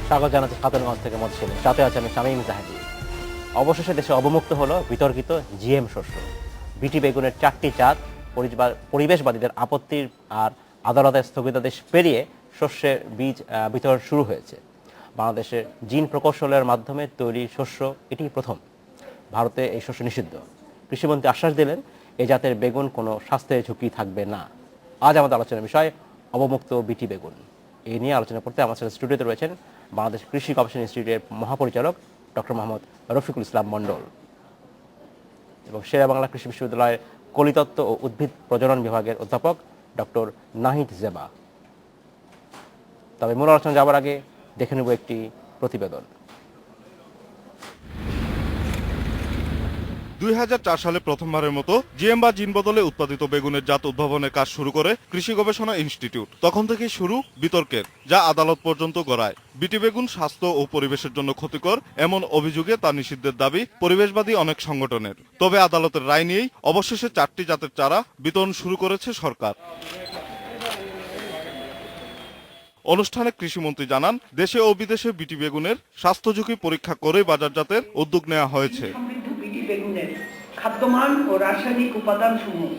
স্বাগত জানাচ্ছি খাতুনগঞ্জ থেকে মধ্যশিলে। সাথে আছে আমি শামীম জাহাদি। অবশেষে দেশে অবমুক্ত হলো বিতর্কিত জিএম শস্য। বিটি বেগুনের 4টি জাত পরিবেশবাদীদের আপত্তির আর আদালতের স্থগিতাদেশ পেরিয়ে শস্যের বীজ বিতরণ শুরু হয়েছে। বাংলাদেশের জিন প্রকৌশলের মাধ্যমে তৈরি শস্য এটি প্রথম। ভারতে এই শস্য নিষিদ্ধ। কৃষিমন্ত্রী আশ্বাস দিলেন এ জাতের বেগুন কোনো স্বাস্থ্যের ঝুঁকি থাকবে না। আজ আমাদের আলোচনার বিষয় অবমুক্ত বিটি বেগুন। এই নিয়ে আলোচনা করতে আমার সাথে স্টুডিওতে রয়েছেন বাংলাদেশ কৃষি গবেষণা ইনস্টিটিউটের মহাপরিচালক ডক্টর মোহাম্মদ রফিকুল ইসলাম মণ্ডল এবং শেরে বাংলা কৃষি বিশ্ববিদ্যালয়ের কলিতত্ত্ব ও উদ্ভিদ প্রজনন বিভাগের অধ্যাপক ডক্টর নাহিদ জেবা। তবে মূল আলোচনা যাওয়ার আগে দেখে নেব একটি প্রতিবেদন। 2004 সালে প্রথমবারের মতো জিএম বা জিন বদলে উৎপাদিত বেগুনের জাত উদ্ভাবনের কাজ শুরু করে কৃষি গবেষণা ইনস্টিটিউট। তখন থেকেই শুরু বিতর্কের, যা আদালত পর্যন্ত গড়ায়। বিটি বেগুন স্বাস্থ্য ও পরিবেশের জন্য ক্ষতিকর এমন অভিযোগে তা নিষিদ্ধের দাবি পরিবেশবাদী অনেক সংগঠনের। তবে আদালতের রায় নিয়েই অবশেষে 4টি জাতের চারা বিতরণ শুরু করেছে সরকার। অনুষ্ঠানে কৃষিমন্ত্রী জানান, দেশে ও বিদেশে বিটি বেগুনের স্বাস্থ্য ঝুঁকি পরীক্ষা করে বাজারজাতের উদ্যোগ নেওয়া হয়েছে। বেগুনের খাদ্যমান ও রাসায়নিক উপাদানসমূহ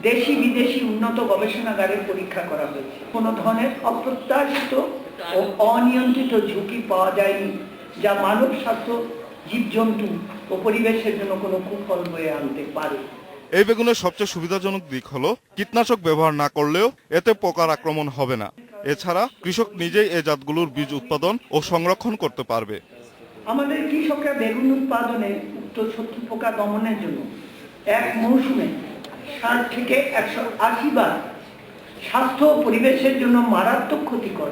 দেশি বিদেশি উন্নত গবেষণাগারে পরীক্ষা করা হয়েছে। কোনো ধরনের অপ্রত্যাশিত ও অনিয়ন্ত্রিত ঝুঁকি পাওয়া যায়নি, যা মানব স্বাস্থ্য, জীবজন্তু ও পরিবেশের জন্য কোনো কুফল বয়ে আনতে পারে। এই বেগুনের সবচেয়ে সুবিধাজনক দিক হলো কীটনাশক ব্যবহার না করলেও এতে পোকার আক্রমণ হবে না। এছাড়া কৃষক নিজেই এ জাতগুলোর বীজ উৎপাদন ও সংরক্ষণ করতে পারবে। আমাদের কৃষকরা বেগুন উৎপাদনে উক্ত শত্রু পোকা দমনের জন্য এক মৌসুমে 60 থেকে 180 বার স্বাস্থ্য ও পরিবেশের জন্য মারাত্মক ক্ষতিকর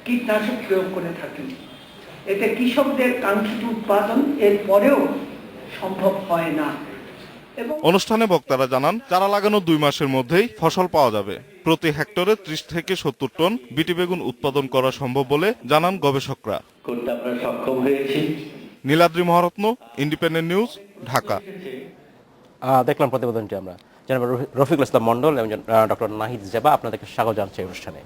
কীটনাশক প্রয়োগ করে থাকেন। এতে কৃষকদের কাঙ্ক্ষিত উৎপাদন এর পরেও সম্ভব হয় না। অনুষ্ঠানে বক্তারা জানান, চারা লাগানোর 2 মাসের মধ্যেই ফসল পাওয়া যাবে। প্রতি হেক্টরে 30 থেকে 70 টন বিটি বেগুন উৎপাদন করা সম্ভব বলে জানান গবেষকরা। করতে আমরা সক্ষম হয়েছি। Niladri Maharatna, independent news, Dhaka. দেখলাম প্রতিবেদনটি আমরা। জনাব রফিকুল ইসলাম মণ্ডল এবং ডক্টর নাহিদ জেবা, আপনাদেরকে স্বাগত জানাচ্ছি এই অনুষ্ঠানে।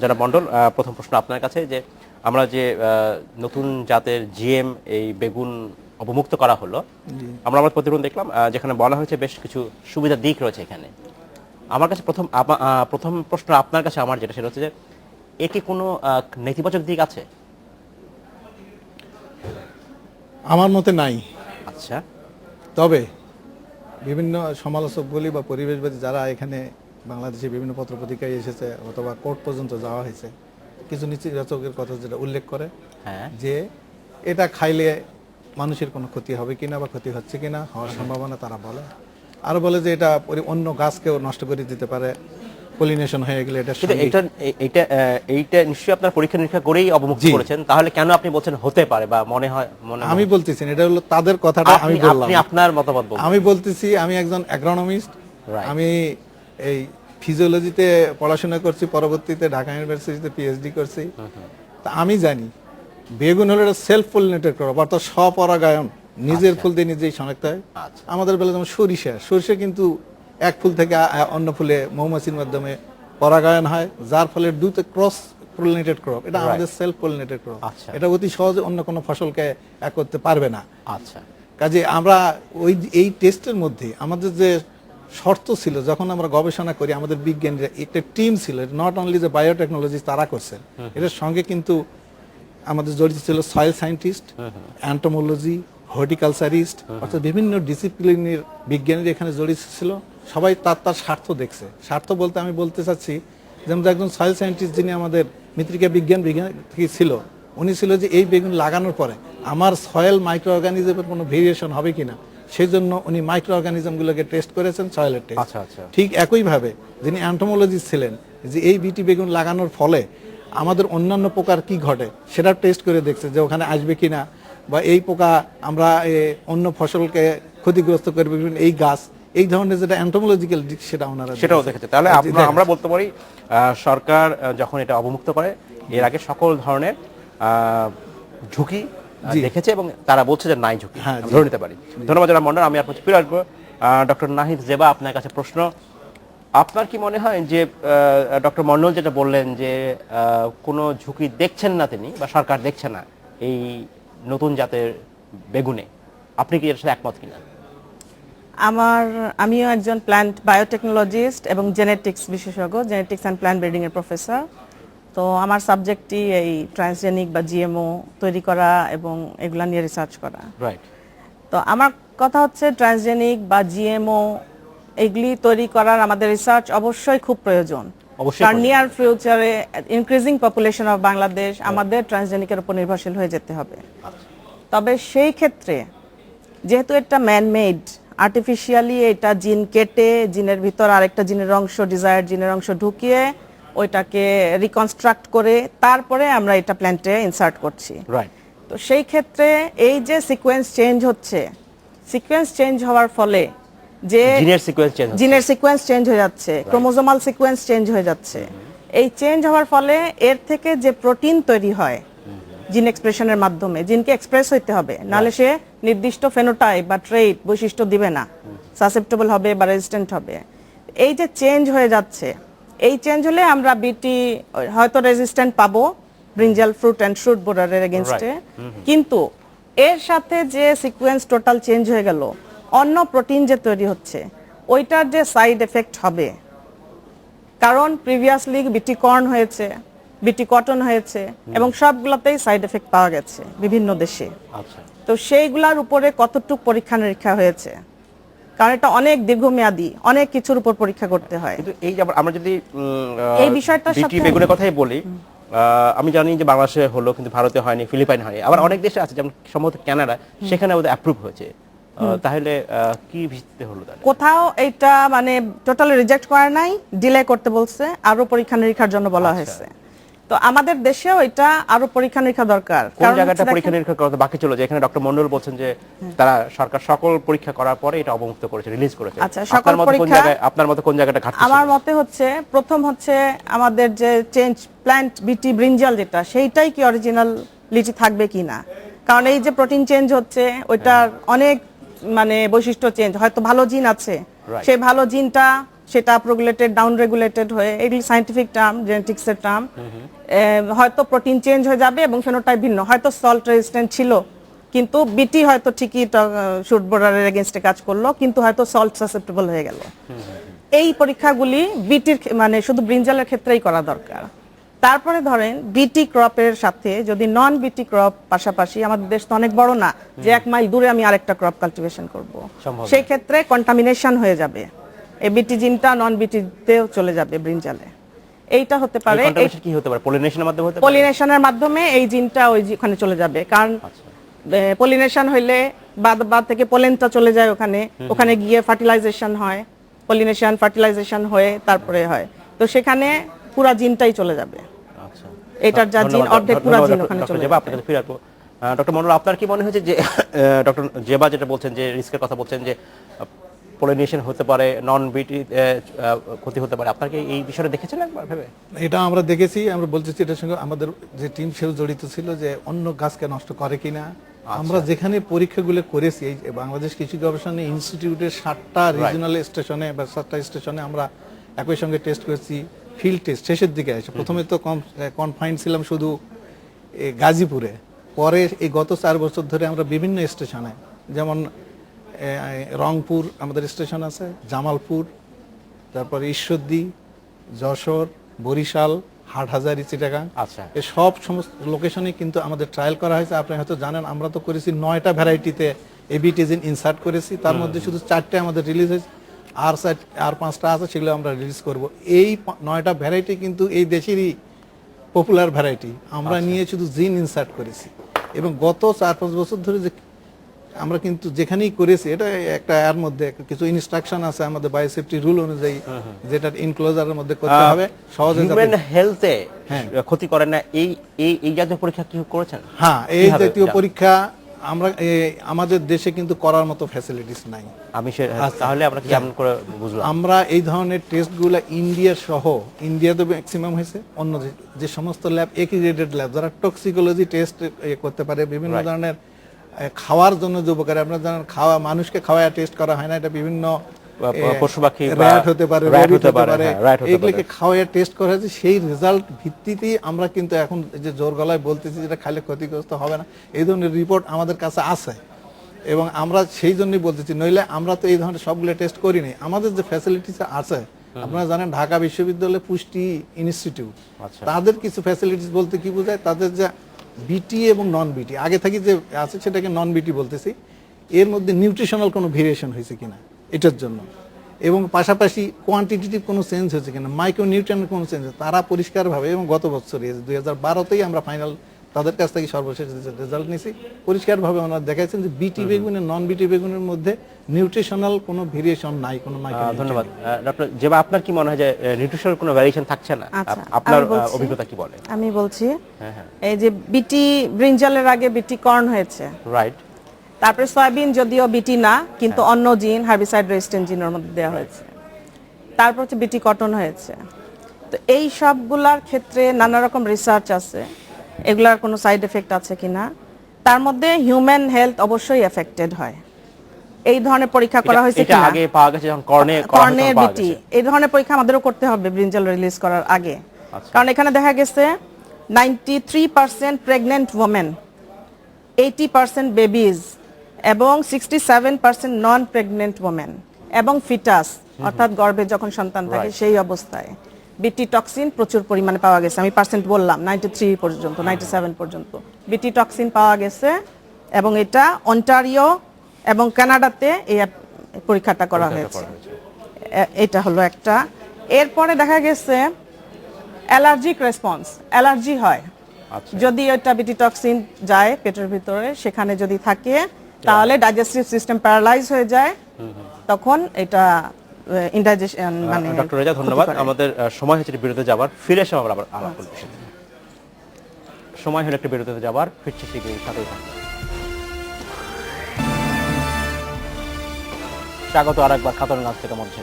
জনাব মণ্ডল, প্রথম প্রশ্ন আপনার কাছে, যে আমরা যে নতুন জাতের জিএম এই বেগুন অবমুক্ত করা হলো, আমরা প্রতিবেদন দেখলাম যেখানে বলা হয়েছে বেশ কিছু সুবিধার দিক রয়েছে এখানে। আমার কাছে প্রথম প্রশ্ন আপনার কাছে আমার যেটা, সেটা হচ্ছে যে এটি কোনো নেতিবাচক দিক আছে? আমার মতে নাই। আচ্ছা। তবে বিভিন্ন সমালোচক বলি বা পরিবেশবাদী যারা এখানে বাংলাদেশে বিভিন্ন পত্রপত্রিকায় এসেছে অথবা কোর্ট পর্যন্ত যাওয়া হয়েছে, কিছু নেতিবাচকের কথা যেটা উল্লেখ করে, যে এটা খাইলে মানুষের কোনো ক্ষতি হবে কিনা বা ক্ষতি হচ্ছে কিনা, হওয়ার সম্ভাবনা তারা বলে। আর বলে যে এটা অন্য গাছকেও নষ্ট করে দিতে পারে, পলিনেশন হয়ে গেলে এটা। এইটা নিশ্চয়ই আপনার পরীক্ষা নিরীক্ষা করেই অবমুক্ত করেছেন, তাহলে কেন আপনি বলছেন হতে পারে বা মনে হয়? আমি বলতেছি এটা হলো তাদের কথাটা, আমি বললাম। আপনি আপনার মতামত বলুন। আমি বলতেছি, আমি একজন অ্যাগ্রোনমিস্ট, আমি এই ফিজিওলজিতে পড়াশোনা করছি, পরবর্তীতে ঢাকা ইউনিভার্সিটিতে পিএইচডি করছি। তা আমি জানি বেগুন হলো একটা সেলফ পলিনেটেড ক্রপ, অর্থাৎ স্বপরাগায়ন, নিজের ফুল দিয়ে নিজেই শনাক্ত হয়। আমাদের বেলা যেমন সরিষা কিন্তু এক ফুল থেকে অন্য ফুলে মৌমাছির মাধ্যমে পরাগায়ন হয়, যার ফলে দুটো ক্রস পলিনেটেড ক্রপ। এটা আমাদের সেলফ পলিনেটেড ক্রপ। এটা অতি সহজে অন্য কোনো ফসলকে এক করতে পারবে না। আচ্ছা, কাজে আমরা এই টেস্টের মধ্যে আমাদের যে শর্ত ছিল, যখন আমরা গবেষণা করি, আমাদের বিজ্ঞানীরা একটা টিম ছিল, নট অনলি যে বায়োটেকনোলজি তারা করছেন, এটার সঙ্গে কিন্তু আমাদের জড়িত ছিল সয়েল সায়েন্টিস্ট, অ্যান্টোমোলজি, হর্টিকালচারিস্ট, অর্থাৎ বিভিন্ন ডিসিপ্লিনের বিজ্ঞানীরা এখানে জড়িত ছিল। সবাই তার স্বার্থ দেখছে। স্বার্থ বলতে আমি বলতে চাচ্ছি, যেমন একজন সয়েল সায়েন্টিস্ট যিনি আমাদের মৃত্তিকা বিজ্ঞান থেকে ছিল, উনি ছিল যে এই বেগুন লাগানোর পরে আমার সয়েল মাইক্রো অর্গানিজমের কোনো ভেরিয়েশন হবে কিনা, সেই জন্য উনি মাইক্রো অর্গানিজমগুলোকে টেস্ট করেছেন, সয়েলের টেস্ট। ঠিক একইভাবে যিনি অ্যান্টোমোলজিস্ট ছিলেন, যে এই বিটি বেগুন লাগানোর ফলে আমাদের অন্যান্য পোকার কি ঘটে সেটা টেস্ট করে দেখছে, যে ওখানে আসবে কিনা, বা এই পোকা আমরা অন্য ফসলকে ক্ষতিগ্রস্ত করবে এই গাছ, এই ধরনের যেটা অ্যান্টোমোলজিক্যাল দিক সেটাও দেখেছে। তাহলে আমরা বলতে পারি সরকার যখন এটা অবমুক্ত করে, এর আগে সকল ধরনের ঝুঁকি দেখেছে এবং তারা বলছে যে নাই ঝুঁকি, ধরে নিতে পারি। ধন্যবাদ জনাব মন্ডল। আমি আপনার ফিরে আসবো। ডক্টর নাহিদ জেবা, আপনার কাছে প্রশ্ন, আপনার কি মনে হয় যে ডক্টর মন্ডল যেটা বললেন যে কোনো ঝুঁকি দেখছেন না তিনি বা সরকার দেখছে না এই নতুন জাতের বেগুনে, আপনি কি এর সাথে একমত কিনা? আমিও একজন প্ল্যান্ট বায়োটেকনোলজিস্ট এবং জেনেটিক্স বিশেষজ্ঞ, জেনেটিক্স অ্যান্ড প্ল্যান্ট ব্রিডিং এর প্রফেসর। তো আমার সাবজেক্টই এই ট্রান্সজেনিক বা জিএমও তৈরি করা এবং এগুলা নিয়ে রিসার্চ করা। রাইট। তো আমার কথা হচ্ছে ট্রান্সজেনিক বা জিএমও এগুলি তৈরি করার আমাদের রিসার্চ অবশ্যই খুব প্রয়োজন। অবশ্যই কারণ প্রয়োজন। নিয়ার ফিউচারে ইনক্রিজিং পপুলেশন অফ বাংলাদেশ আমাদের ট্রান্সজেনিকের উপর নির্ভরশীল হয়ে যেতে হবে। তবে সেই ক্ষেত্রে যেহেতু এটা ম্যানমেড, আর্টিফিশিয়ালি এটা জিন কেটে জিনের ভিতর আরেকটা জিনের অংশ, ডিজায়ার জিনের অংশ ঢুকিয়ে ওইটাকে রিকনস্ট্রাক্ট করে তারপরে আমরা এটা প্ল্যান্টে ইনসার্ট করছি। রাইট। তো সেই ক্ষেত্রে এই যে সিকোয়েন্স চেঞ্জ হচ্ছে, সিকোয়েন্স চেঞ্জ হওয়ার ফলে যে জিনের সিকোয়েন্স চেঞ্জ হয়ে যাচ্ছে, ক্রোমোজোমাল সিকোয়েন্স চেঞ্জ হয়ে যাচ্ছে, এই চেঞ্জ হওয়ার ফলে এর থেকে যে প্রোটিন তৈরি হয় জিন এক্সপ্রেশনের মাধ্যমে, জিনকে এক্সপ্রেস হইতে হবে, নাহলে সে নির্দিষ্ট ফেনোটাইপ বা ট্রেট বৈশিষ্ট্য দিবে না, সাসেপ্টেবল হবে বা রেজিস্ট্যান্ট হবে। এই যে চেঞ্জ হয়ে যাচ্ছে, এই চেঞ্জ হলে আমরা বিটি হয়তো রেজিস্ট্যান্ট পাবো ব্রিঞ্জাল ফ্রুট অ্যান্ড শুট বোরারের এগেনস্টে, কিন্তু এর সাথে যে সিকোয়েন্স টোটাল চেঞ্জ হয়ে গেল, অন্য প্রোটিন যে তৈরি হচ্ছে ওইটার যে সাইড এফেক্ট হবে, কারণ প্রিভিয়াসলি বিটি কর্ন হয়েছে, বিটি কটন হয়েছে এবং সবগুলোতেই সাইড এফেক্ট পাওয়া গেছে বিভিন্ন দেশে। আচ্ছা। তো সেইগুলার উপরে কতটুকু পরীক্ষা নিরীক্ষা হয়েছে, কারণ এটা অনেক দীর্ঘমেয়াদী, অনেক কিছুর উপর পরীক্ষা করতে হয়। কিন্তু এই যে আমরা যদি এই বিষয়টার বিটি সাথে বেগুনের কথাই বলি, আমি জানি যে বাংলাদেশে হলো কিন্তু ভারতে হয়নি, ফিলিপাইন হয়নি, আবার অনেক দেশে আছে যেমন সম্ভবত কানাডা, সেখানে ওদের অ্যাপ্রুভ হয়েছে। তাহলে কি ভিত্তিতে হলো তাহলে? কোথাও এটা মানে টোটালি রিজেক্ট করা নাই, ডিলে করতে বলছে, আরো পরীক্ষা নিরীক্ষার জন্য বলা হয়েছে। তো আমাদের দেশেও এটা আরো পরীক্ষা নিরীক্ষা দরকার। কোন জায়গাটা পরীক্ষা নিরীক্ষা করতে বাকি ছিল, যেখানে ডক্টর মন্ডল বলছেন যে তারা সরকার সকল পরীক্ষা করার পরে এটা অবমুক্ত করেছে, রিলিজ করেছে। আচ্ছা, সকল পরীক্ষা আপনার মতে কোন জায়গাটা ঘাটতি? আমার মতে হচ্ছে প্রথম হচ্ছে আমাদের যে চেঞ্জ প্ল্যান্ট বিটি ব্রিঞ্জাল যেটা, সেইটাই কি অরিজিনালিটি থাকবে কিনা, কারণ এই যে প্রোটিন চেঞ্জ হচ্ছে ওইটার অনেক মানে বৈশিষ্ট্য চেঞ্জ, হয়তো ভালো জিন আছে, সেই ভালো জিনটা সেটা আপরেগুলেটেড ডাউন রেগুলেটেড হয়ে, এগুলি সায়েন্টিফিক টার্ম, জেনেটিক্সের টার্ম, হয়তো প্রোটিন চেঞ্জ হয়ে যাবে এবং ফেনোটাইপ ভিন্ন, হয়তো সল্ট রেজিস্ট্যান্ট ছিল কিন্তু বিটি হয়তো ঠিকই শুট বোরারের এগেইনস্টে কাজ করলো কিন্তু হয়তো সল্ট সাসেপ্টেবল হয়ে গেল। এই পরীক্ষাগুলি বিটির মানে শুধু ব্রিঞ্জালের ক্ষেত্রেই করা দরকার। তারপরে ধরেন বিটি ক্রপের সাথে যদি নন বিটি ক্রপ পাশাপাশি, আমাদের দেশ তো অনেক বড় না যে 1 মাইল দূরে আমি আরেকটা ক্রপ কাল্টিভেশন করব, সেই ক্ষেত্রে কন্টামিনেশন হয়ে যাবে, এই বিটি জিনটা নন বিটিতেও চলে যাবে ব্রিঞ্জালে। এইটা হতে পারে, কি হতে পারে? পলিনেশনের মাধ্যমে হতে পারে। পলিনেশনের মাধ্যমে এই জিনটা ওখানে চলে যাবে, কারণ পলিনেশন হইলে বাদ থেকে পোলেনটা চলে যায় ওখানে, ওখানে গিয়ে ফার্টিলাইজেশন হয়, পলিনেশন ফার্টিলাইজেশন হয়ে তারপরে হয়, তো সেখানে পুরা জিনটাই চলে যাবে। আচ্ছা, এটার যা জিন অর্ধেক পুরা জিন ওখানে চলে যাবে। আপনাদের ফিরে আসবো। ডক্টর মন্ডল, আপনার কি মনে হয়েছে যে ডক্টর জেবা যেটা বলছেন যে রিস্কের কথা বলছেন যে পলিনেশন হতে পারে, নন বিটি ক্ষতি হতে পারে, আপনাকে এই বিষয়টা দেখেছেন একবার ভেবে? এটা আমরা দেখেছি, আমরা বলতেছি এটার সঙ্গে আমাদের যে টিম সেও জড়িত ছিল, যে অন্য গাছকে নষ্ট করে কিনা। আমরা যেখানে পরীক্ষাগুলো করেছি, এই বাংলাদেশ কৃষি গবেষণা ইনস্টিটিউটের 7টা রিজিওনাল স্টেশনে বা 7টা স্টেশনে আমরা একই সঙ্গে টেস্ট করেছি। ফিল্ড টেস্ট শেষের দিকে আসে, প্রথমে তো কনফাইন্ড ছিলাম শুধু গাজীপুরে, পরে এই গত 4 বছর ধরে আমরা বিভিন্ন স্টেশনে, যেমন রংপুর আমাদের স্টেশন আছে, জামালপুর, তারপরে ঈশ্বরদী, যশোর, বরিশাল, হাটহাজারী, চিটাগাং, আচ্ছা, এই সমস্ত লোকেশনে কিন্তু আমাদের ট্রায়াল করা হয়েছে। আপনি হয়তো জানেন আমরা তো করেছি 9টা ভ্যারাইটিতে এবিটিজিন ইনসার্ট করেছি, তার মধ্যে শুধু 4টে আমাদের রিলিজ হয়েছে, আর 5টা আছে সেগুলো আমরা রিলিজ করব। এই 9টা ভ্যারাইটি কিন্তু এই দেশেরই পপুলার ভ্যারাইটি, আমরা নিয়ে শুধু জিন ইনসার্ট করেছি। এবং গত 4-5 বছর ধরে যে আমরা কিন্তু যেখানেই করেছি, এটা একটা এর মধ্যে কিছু ইনস্ট্রাকশন আছে আমাদের বায়োসেফটি রুল অনুযায়ী, যেটা ইনক্লোজারের মধ্যে করতে হবে, সহজে হিউম্যান হেলথে ক্ষতি করে না, এই জাতীয় পরীক্ষা কি করেছেন? হ্যাঁ, এই জাতীয় পরীক্ষা আমরা আমাদের দেশে কিন্তু করার মতো ফ্যাসিলিটিস নাই। তাহলে আমরা কেমন করে বুঝলাম? আমরা এই ধরনের টেস্টগুলো ইন্ডিয়া সহ, ইন্ডিয়াতে ম্যাক্সিমাম হয়েছে, অন্য যে সমস্ত ল্যাব এক্রিডিটেড ল্যাব যারা টক্সিকোলজি টেস্ট করতে পারে, বিভিন্ন ধরনের খাওয়ার জন্য যে উপকারী, আপনারা জানেন মানুষকে খাওয়ায় টেস্ট করা হয় না, এটা বিভিন্ন পশু পাখি বা র্যাট হতে পারে, rat rabbit হতে পারে, হ্যাঁ, rat হতে এগুলোকে পারে। খাওয়ায় টেস্ট করা হয়েছে, সেই রেজাল্ট ভিত্তিতেই আমরা কিন্তু এখন এই যে জোর গলায় বলতেছি যেটা খাইলে ক্ষতিগ্রস্ত হবে না, এই ধরনের রিপোর্ট আমাদের কাছে আছে এবং আমরা সেই জন্যই বলতেছি, নইলে আমরা তো এই ধরনের সবগুলো টেস্ট করিনি। আমাদের যে ফ্যাসিলিটিস আছে, আপনারা জানেন ঢাকা বিশ্ববিদ্যালয় পুষ্টি ইনস্টিটিউট, আচ্ছা। তাদের কিছু ফ্যাসিলিটিস বলতে কি বোঝায়, তাদের যে বিটি এবং নন বিটি আগে থেকে যে আছে সেটাকে নন বিটি বলতেছি, এর মধ্যে নিউট্রিশনাল কোনো ভেরিয়েশন হয়েছে কিনা এটার জন্য, এবং পাশাপাশি কোয়ান্টিটেটিভ কোনো চেঞ্জ হয়েছে কিনা, মাইক্রো নিউট্রিয়েন্টের কোনো চেঞ্জ, তারা পরিষ্কারভাবে, এবং গত বছরে 2012তেই আমরা ফাইনাল তাদের কাছ থেকে সর্বশেষ রেজাল্ট নিয়েছি, পরিষ্কারভাবে ওনারা দেখাচ্ছেন যে বিটি বেগুনের নন বিটি বেগুনের মধ্যে নিউট্রিশনাল কোনো ভেরিয়েশন নাই, কোনো মাইক্রো। ধন্যবাদ ডক্টর জেবা। আপনার কি মনে হয় যে নিউট্রিশনাল কোনো ভ্যারিয়েশন থাকছে না? আচ্ছা, আপনার আমি বলছি। অভিজ্ঞতা কি বলে? আমি বলছি, হ্যাঁ হ্যাঁ, এই যে বিটি ব্রিঞ্জালের আগে বিটি কর্ন হয়েছে, রাইট। তারপরে সয়াবিন যদিও বিটি না, কিন্তু অন্য জিন হার্বিসাইড রেজিস্ট্যান্ট জিনের মধ্যে দেওয়া হয়েছে, তারপর হচ্ছে বিটি কটন হয়েছে। তো এই সবগুলার ক্ষেত্রে নানা রকম রিসার্চ আছে, এগুলার কোনো সাইড এফেক্ট আছে কিনা। তার মধ্যে হিউম্যান হেলথ অবশ্যই এফেক্টেড হয়। এই ধরনের পরীক্ষা করা হয়েছে এটা কিনা, আগে পাওয়া গেছে যখন কর্নে কর্নের বিটি, এই ধরনের পরীক্ষা আমাদেরও করতে হবে ব্রিঞ্জাল রিলিজ করার আগে। আচ্ছা। কারণ এখানে দেখা গেছে 93% প্রেগনেন্ট ওমেন, 80% বেবিজ এবং 67% নন প্রেগনেন্ট ওমেন এবং ফিটাস অর্থাৎ গর্ভে যখন সন্তান থাকে Right. সেই অবস্থায় বিটি টক্সিন প্রচুর পরিমাণে পাওয়া গেছে। আমি পার্সেন্ট বললাম 93 পর্যন্ত, 97 পর্যন্ত বিটি টক্সিন পাওয়া গেছে, এবং এটা অন্টারিও এবং কানাডাতে এই পরীক্ষাটা করা হয়েছে। এটা হলো একটা। এরপরে দেখা গেছে অ্যালার্জিক রেসপন্স, অ্যালার্জি হয় আচ্ছা। যদি ওইটা বিটি টক্সিন যায় পেটের ভিতরে, সেখানে যদি থাকে তাহলে ডাইজেস্টিভ সিস্টেম প্যারালাইজ হয়ে যায়, তখন এটা ইনডাইজেশন মানে। ডক্টর রেজা ধন্যবাদ। আমাদের সময় হচ্ছে বিরতিতে যাবার, ফিরে এসে আমরা আবার আলাপ করব। সময় হলো একটা বিরতিতে যাবার, ফিরছে শীঘ্রই, সাথেই থাকবে। স্বাগত আরেকবার খাতুনগঞ্জ থেকে মঞ্চে।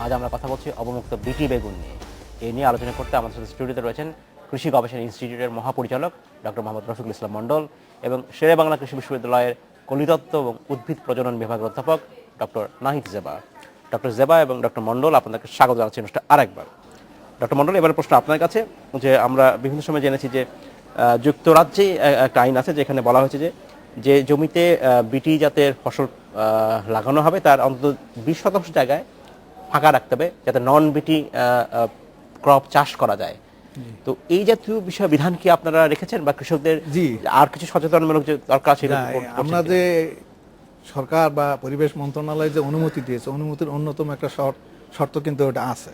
আজ আমরা কথা বলছি অবমুক্ত বিটি বেগুন নিয়ে। এই নিয়ে আলোচনা করতে আমাদের সাথে স্টুডিওতে রয়েছেন কৃষি গবেষণা ইনস্টিটিউটের মহাপরিচালক ডক্টর মোহাম্মদ রফিকুল ইসলাম মণ্ডল এবং শেরে বাংলা কৃষি বিশ্ববিদ্যালয়ের কলিতত্ত্ব এবং উদ্ভিদ প্রজনন বিভাগের অধ্যাপক ডক্টর নাহিদ জেবা। ডক্টর জেবা এবং ডক্টর মণ্ডল, আপনাদেরকে স্বাগত জানাচ্ছি অনুষ্ঠানে আরেকবার। ডক্টর মণ্ডল, এবার প্রশ্ন আপনার কাছে, যে আমরা বিভিন্ন সময় জেনেছি যে যুক্তরাজ্যে একটা আইন আছে যেখানে বলা হয়েছে যে জমিতে বিটি জাতের ফসল লাগানো হবে তার অন্তত 20% জায়গায় ফাঁকা রাখতে হবে যাতে নন বিটি ক্রপ চাষ করা যায়। তো এই জাতীয় বিষয় বিধান কি আপনারা রেখেছেন, বা কৃষকদের জি। আর কিছু সচেতনমূলক যে দরকার ছিল? আমরা যে সরকার বা পরিবেশ মন্ত্রণালয় যে অনুমতি দিয়েছে, অনুমতির অন্যতম একটা শর্ত কিন্তু ওটা আছে,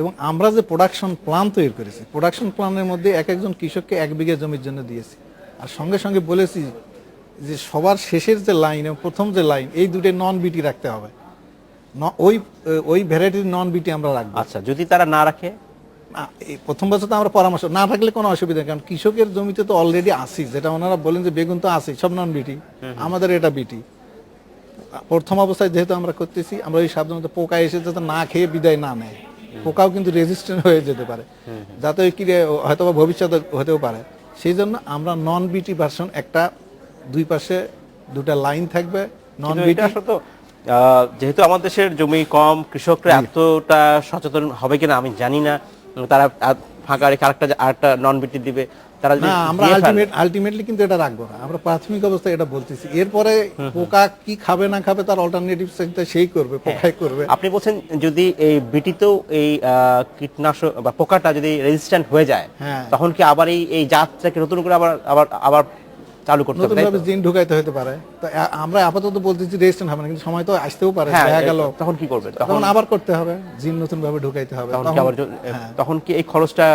এবং আমরা যে প্রোডাকশন প্ল্যান তৈরি করেছি, প্রোডাকশন প্ল্যানের মধ্যে এক একজন কৃষককে 1 বিঘা জমির জন্য দিয়েছি, আর সঙ্গে সঙ্গে বলেছি যে সবার শেষের যে লাইন এবং প্রথম যে লাইন, এই দুটো নন বিটি রাখতে হবে, ওই ভ্যারাইটির নন বিটি আমরা রাখবো। আচ্ছা, যদি তারা না রাখে? এই প্রথম বছর তো আমরা পরামর্শ না থাকলে কোনো অসুবিধা নেই, কারণ কৃষকের জমিতে তো অলরেডি আসি, যেটা ওনারা বলেন যে বেগুন তো আসি সব নন বিটি, আমাদের এটা বিটি। প্রথম অবস্থায় যেহেতু আমরা করতেছি, আমরা ওই সাবধানত পোকা এসে যাতে না খেয়ে বিদায় না নেয়, পোকাও কিন্তু রেজিস্ট্যান্ট হয়ে যেতে পারে, যাতে ওই কি হয়তো বা ভবিষ্যতে হতেও পারে, সেই জন্য আমরা নন বিটি ভার্সন একটা, দুই পাশে দুটা লাইন থাকবে নন কিন্তু বিটি। এটা আসলে তো যেহেতু আমাদের দেশের জমি কম, কৃষকরা এতটা সচেতন হবে কিনা আমি জানি না, তারা ফাঁকা রেখে আরেকটা নন বিটি দিবে, তারা যদি না, আমরা দিয়ে ফেলে- আলটিমেটলি কিন্তু এটা রাখবো না, আমরা প্রাথমিক অবস্থায় এটা বলতেছি, এরপরে পোকা কি খাবে না খাবে তার অল্টারনেটিভ সেই করবে, পোকাই করবে। আপনি বলছেন যদি এই বিটিতেও এই কীটনাশক বা পোকাটা যদি রেজিস্ট্যান্ট হয়ে যায়, হ্যাঁ। তখন কি আবার এই জাতটাকে নতুন করে আবার চালু করতে হবে, নতুন তাই তো? ভাবে জিন ঢুকাইতে হতে পারে, তো আমরা আপাতত বলতেছি রেজিস্ট্যান্ট হবে না, কিন্তু সময় তো আসতেও পারে, হ্যাঁ, দেখা গেল তখন কি করবে? তখন আবার করতে হবে, জিন নতুন ভাবে ঢুকাইতে হবে, তখন কি আবার তখন কি এই খরচটা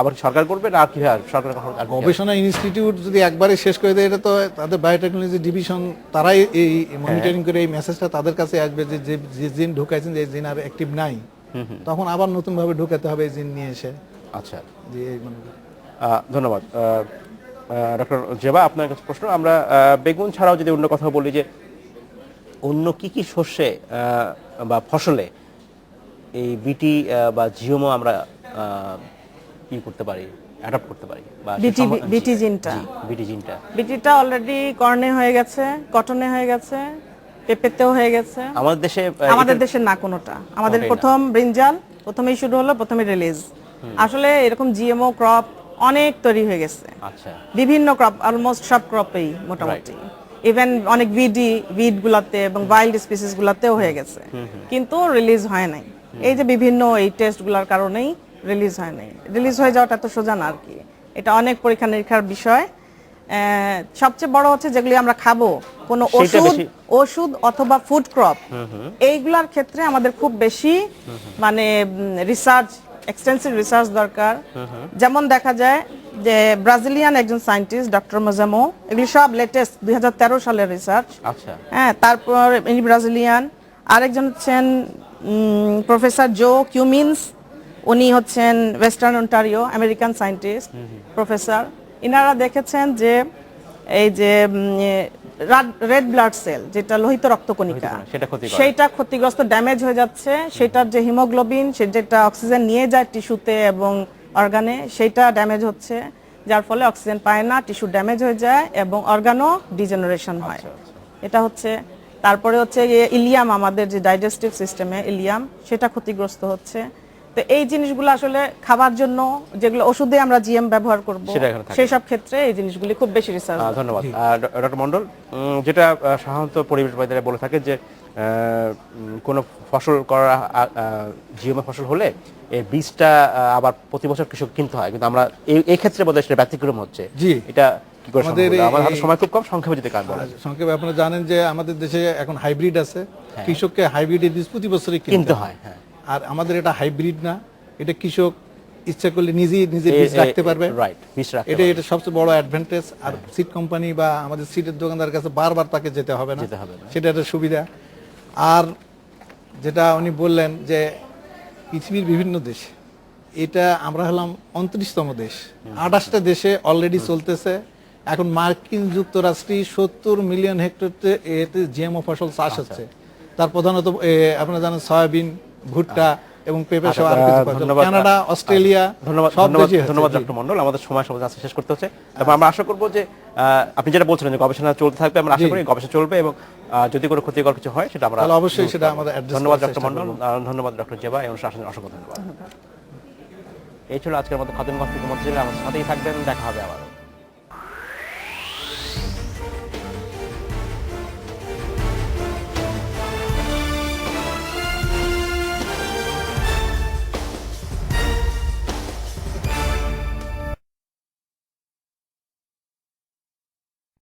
আবার সরকার করবে, না আর কি হয় সরকার কখন আর কি হবে? গবেষণা ইনস্টিটিউট যদি একবারে শেষ করে দেয়, এটা তো তাদের বায়োটেকনোলজি ডিভিশন, তারাই এই মনিটরিং করে এই মেসেজটা তাদের কাছে আসবে যে যে জিন ঢুকাইছেন, যে জিন আর অ্যাক্টিভ নাই, তখন আবার নতুন ভাবে ঢুকাতে হবে এই জিন নিয়ে এসে। আচ্ছা, যে মানে ধন্যবাদ। ডক্টর জেবা, আপনার কাছে প্রশ্ন, আমরা বেগুন ছাড়াও যদি অন্য কথা বলি, যে অন্য কি কি শস্যে বা ফসলে এই বিটি বা জিওমো আমরা কি করতে পারি, অ্যাডাপ্ট করতে পারি, বা বিটি জিনটা, বিটি জিনটা? বিটিটা অলরেডি কর্নে হয়ে গেছে, কটনে হয়ে গেছে, পেঁপেতেও হয়ে গেছে। আমাদের দেশে আমাদের দেশে না কোনোটা, আমাদের কোনোটাই না। প্রথম ব্রিঞ্জাল প্রথমেই শুরু হলো, প্রথমে রিলিজ। আসলে এরকম জিএমও ক্রপ অনেক তৈরি হয়ে গেছে, আচ্ছা বিভিন্ন ক্রপ, অলমোস্ট সব ক্রপেই মোটামুটি, ইভেন অনেক উইড গুলাতে এবং ওয়াইল্ড স্পিসিস গুলাতেও হয়ে গেছে, কিন্তু রিলিজ হয় নাই। এই যে বিভিন্ন এই টেস্ট গুলার কারণেই রিলিজ হয় নাই। রিলিজ হয়ে যাওয়াটা তো সোজা না আর কি, এটা অনেক পরীক্ষা নিরীক্ষার বিষয়। সবচেয়ে বড় হচ্ছে যেগুলি আমরা খাবো, কোনো সেটা বেশি- ওষুধ অথবা ফুড ক্রপ, এইগুলার ক্ষেত্রে আমাদের খুব বেশি মানে রিসার্চ, এক্সটেন্সিভ রিসার্চ দরকার। যেমন দেখা যায় যে ব্রাজিলিয়ান একজন সায়েন্টিস্ট ডক্টর মোজামো, এগুলি সব লেটেস্ট 2013 সালের রিসার্চ। আচ্ছা হ্যাঁ, তারপর ইনি ব্রাজিলিয়ান, আরেকজন হচ্ছেন প্রফেসর জো কিউমিন্স, উনি হচ্ছেন western Ontario, American scientist professor. ইনারা দেখেছেন যে এই যে রেড ব্লাড সেল, যেটা লোহিত রক্তকণিকা, সেটা ক্ষতিকর। সেইটা ক্ষতিগ্রস্ত, ড্যামেজ হয়ে যাচ্ছে। সেটার যে হিমোগ্লোবিন, যেটা অক্সিজেন নিয়ে যায় টিস্যুতে এবং অর্গানে, সেইটা ড্যামেজ হচ্ছে, যার ফলে অক্সিজেন পায় না, টিস্যু ড্যামেজ হয়ে যায় এবং অর্গানও ডিজেনারেশন হয়। এটা হচ্ছে। তারপরে হচ্ছে ইলিয়াম, আমাদের যে ডাইজেস্টিভ সিস্টেমে ইলিয়াম, সেটা ক্ষতিগ্রস্ত হচ্ছে। তো এই জিনিসগুলো আসলে খাবার জন্য, যেগুলো ওষুধে আমরা জিএম ব্যবহার করব, সেটা এখানে থাকে। সেই সব ক্ষেত্রে এই জিনিসগুলি খুব বেশি রিসার্চ। ধন্যবাদ ডক্টর মন্ডল। যেটা সাধারণত পরিবেশবিদরা বলে থাকে যে কোনো ফসল করা জিএমও ফসল হলে এই বীজটা আবার প্রতি বছর কৃষক কিনতে হয়, কিন্তু আমরা এই ক্ষেত্রে বোধহয় সেটা ব্যতিক্রম হচ্ছে। জি। এটা কি করে আমাদের সম্ভব? আমার হাতে এই- সময় খুব কম, সংক্ষেপে যদি কাজ বলেন। সংক্ষেপে আপনারা জানেন যে আমাদের দেশে এখন হাইব্রিড আছে, কৃষককে হাইব্রিডের বীজ প্রতি বছরই কিনতে কিনতে হয়, হ্যাঁ। আর আমাদের এটা হাইব্রিড না, এটা কৃষক ইচ্ছা করলে নিজে বীজ রাখতে পারবে। রাইট, বীজ রাখতে এটা পারবে। সবচেয়ে বড় অ্যাডভান্টেজ। আর সিড কোম্পানি বা আমাদের সিডের দোকানদারের কাছে বারবার তাকে যেতে হবে না, সেটা একটা সুবিধা। আর যেটা উনি বললেন যে পৃথিবীর বিভিন্ন দেশে, এটা আমরা হলাম 29তম দেশ, 28টা দেশে অলরেডি চলতেছে। এখন মার্কিন যুক্তরাষ্ট্রে 70 মিলিয়ন হেক্টরতে এতে জিএমও ফসল চাষ হচ্ছে। তার প্রধানত আপনারা জানেন সয়াবিন, ভুট্টা এবং পেঁপে সহ আর কিছু ফসল। ধন্যবাদ। কানাডা, অস্ট্রেলিয়া, ধন্যবাদ সব ধন্যবাদ দেশই হচ্ছে। ধন্যবাদ জি। ডক্টর মন্ডল। আমাদের সময় আজকে শেষ করতে হচ্ছে, তবে আমরা আশা করব যে আপনি যেটা বলছিলেন যে গবেষণা চলতে থাকবে, আমরা আশা জি। করি গবেষণা চলবে এবং যদি কোনো ক্ষতিকর কিছু হয় সেটা আমরা তাহলে অবশ্যই সেটা আমাদের address ধন্যবাদ করার ডক্টর চেষ্টা মন্ডল, করব। ধন্যবাদ ডক্টর জেবা, এবং অসংখ্য ধন্যবাদ। এই ছিল আজকের মতো খাদ্য গল্প। আমাদের সাথেই থাকবেন, দেখা হবে আবার।